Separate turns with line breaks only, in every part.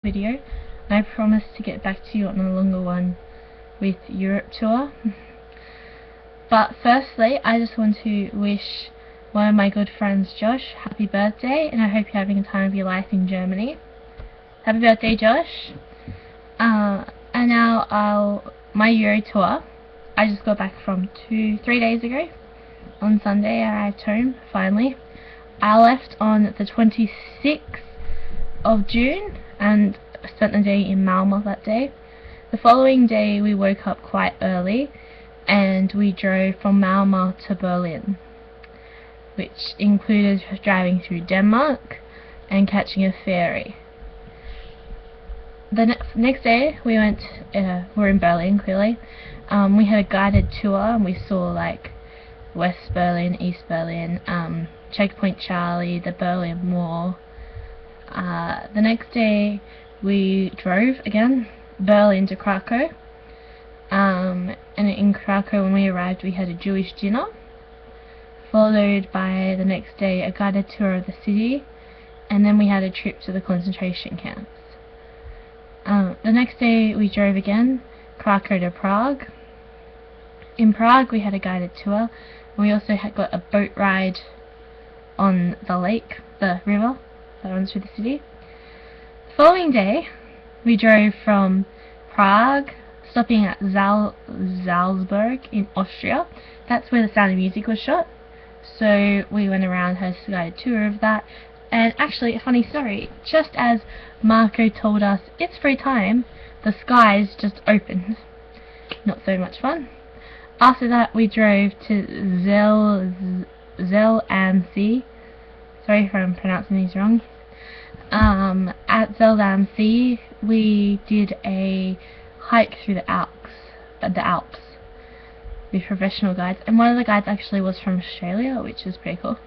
video. I promise to get back to you on a longer one with Europe tour. But firstly, I just want to wish one of my good friends, Josh, happy birthday, and I hope you're having a time of your life in Germany. Happy birthday, Josh. And now my Euro tour. I just got back from 3 days ago. On Sunday I arrived home, finally. I left on the 26th of June and spent the day in Malmö that day. The following day we woke up quite early and we drove from Malmö to Berlin, which included driving through Denmark and catching a ferry. The next day we we're in Berlin, clearly. We had a guided tour and we saw like West Berlin, East Berlin, Checkpoint Charlie, the Berlin Wall. The next day we drove again, Berlin to Krakow. And in Krakow when we arrived we had a Jewish dinner, followed by the next day a guided tour of the city, and then we had a trip to the concentration camps. The next day we drove again, Krakow to Prague. In Prague we had a guided tour, and we also got a boat ride on the lake, the river that runs through the city. The following day we drove from Prague, stopping at Salzburg in Austria. That's where The Sound of Music was shot. So we went around, had a guided tour of that. And actually, a funny story, just as Marco told us it's free time, the skies just opened. Not so much fun. After that we drove to Zell am See. Sorry if I'm pronouncing these wrong. At Zell am See we did a hike through the Alps with professional guides, and one of the guides actually was from Australia, which is pretty cool.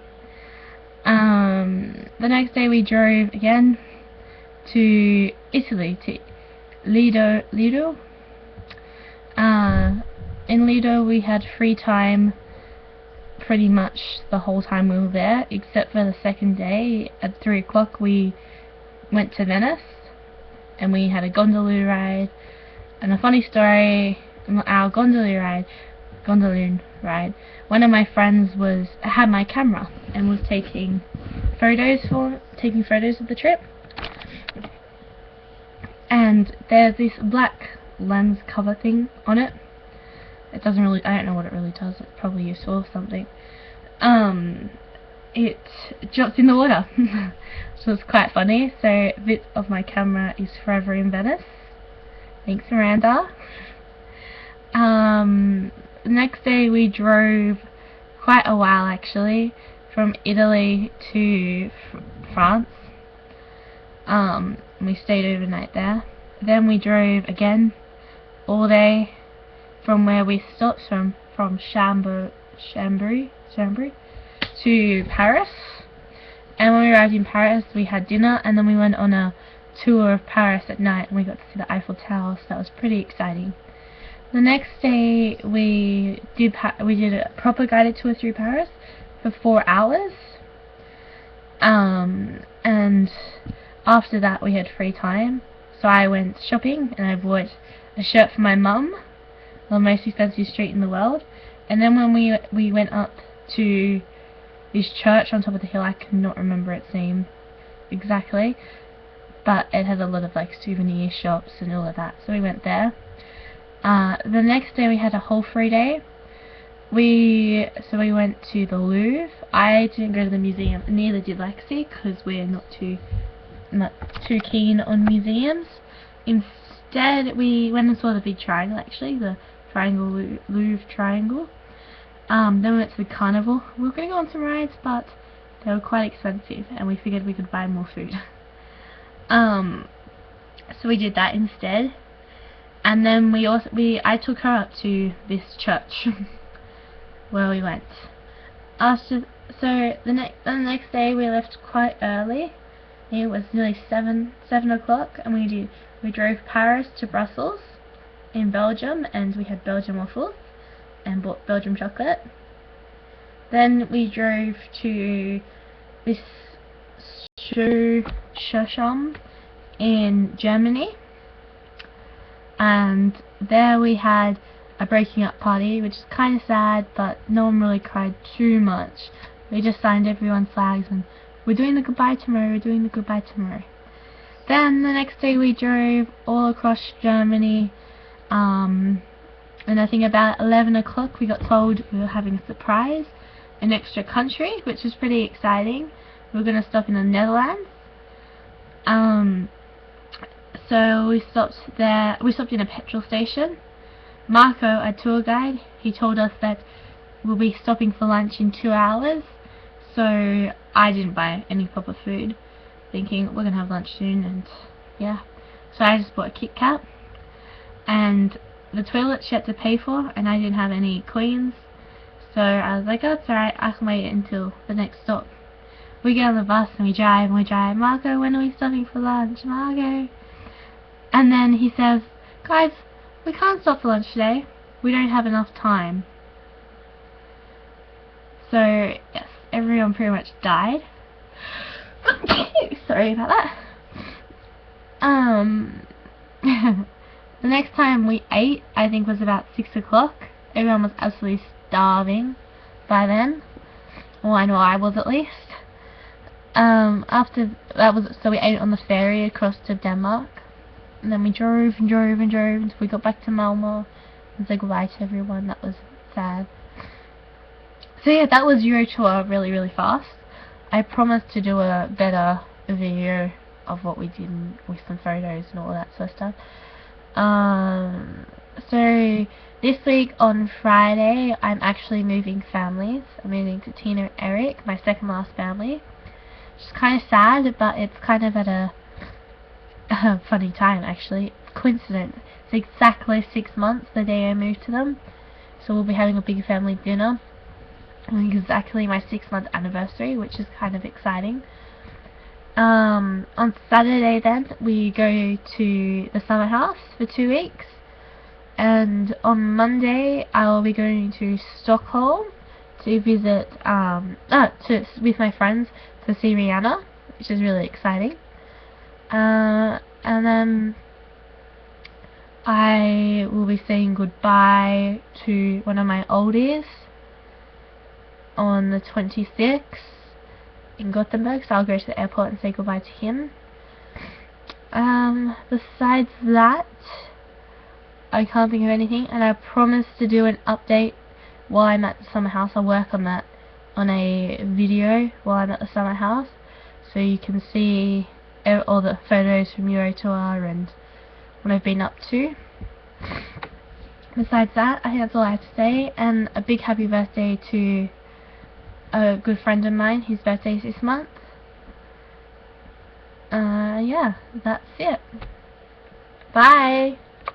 The next day we drove again to Italy, to Lido. In Lido we had free time pretty much the whole time we were there, except for the second day. At 3 o'clock we went to Venice and we had a gondola ride. And a funny story, our gondola ride, one of my friends had my camera and was taking photos of the trip. And there's this black lens cover thing on it. It doesn't really, I don't know what it really does, it's probably useful or something. It drops in the water. So it's quite funny. So a bit of my camera is forever in Venice. Thanks, Miranda. The next day we drove quite a while actually, from Italy to France. We stayed overnight there. Then we drove again all day from where we stopped from Chambéry to Paris. And when we arrived in Paris we had dinner, and then we went on a tour of Paris at night and we got to see the Eiffel Tower, so that was pretty exciting. The next day we did a proper guided tour through Paris for 4 hours, and after that we had free time, so I went shopping and I bought a shirt for my mum, the most expensive street in the world. And then when we went up to this church on top of the hill, I cannot remember its name exactly, but it had a lot of like souvenir shops and all of that, so we went there. The next day we had a whole free day. We went to the Louvre. I didn't go to the museum, neither did Lexi, because we're not too keen on museums. Instead we went and saw the big triangle, actually, the Louvre Triangle. Then we went to the carnival. We were going to go on some rides, but they were quite expensive and we figured we could buy more food. So we did that instead. And then I took her up to this church where we went. So the next day we left quite early. It was nearly 7 o'clock, and we drove Paris to Brussels in Belgium, and we had Belgian waffles and bought Belgian chocolate. Then we drove to this Shosham in Germany, and there we had a breaking up party, which is kind of sad, but no one really cried too much. We just signed everyone's flags and we're doing the goodbye tomorrow, we're doing the goodbye tomorrow. Then the next day we drove all across Germany, and I think about 11 o'clock we got told we were having a surprise, an extra country, which was pretty exciting. We were going to stop in the Netherlands. So we stopped there. We stopped in a petrol station. Marco, our tour guide, he told us that we'll be stopping for lunch in 2 hours. So I didn't buy any proper food, thinking we're gonna have lunch soon, and yeah. So I just bought a Kit Kat, and the toilet she had to pay for, and I didn't have any coins. So I was like, oh, it's alright, I can wait until the next stop. We get on the bus and we drive. Marco, when are we stopping for lunch? Marco. And then he says, guys, we can't stop for lunch today. We don't have enough time. So, yes, everyone pretty much died. Sorry about that. The next time we ate, I think, was about 6 o'clock. Everyone was absolutely starving by then. Well, I know I was, at least. After that was, so we ate on the ferry across to Denmark, and then we drove until we got back to Malmö and said goodbye to everyone. That was sad. So yeah, that was Eurotour really fast. I promised to do a better video of what we did with some photos and all that sort of stuff. So this week on Friday I'm actually moving families. I'm moving to Tina and Eric, my second last family. It's kind of sad, but it's kind of at a funny time, actually. It's coincident. It's exactly 6 months the day I moved to them. So we'll be having a big family dinner on exactly my 6-month anniversary, which is kind of exciting. On Saturday then, we go to the summer house for 2 weeks. And on Monday, I'll be going to Stockholm to visit, with my friends, to see Rihanna, which is really exciting. And then I will be saying goodbye to one of my oldies on the 26th in Gothenburg, so I'll go to the airport and say goodbye to him. Besides that, I can't think of anything, and I promise to do an update while I'm at the summer house. I'll work on that on a video while I'm at the summer house, so you can see all the photos from Eurotour and what I've been up to. Besides that, I think that's all I have to say, and a big happy birthday to a good friend of mine. His birthday is this month. Yeah, that's it. Bye!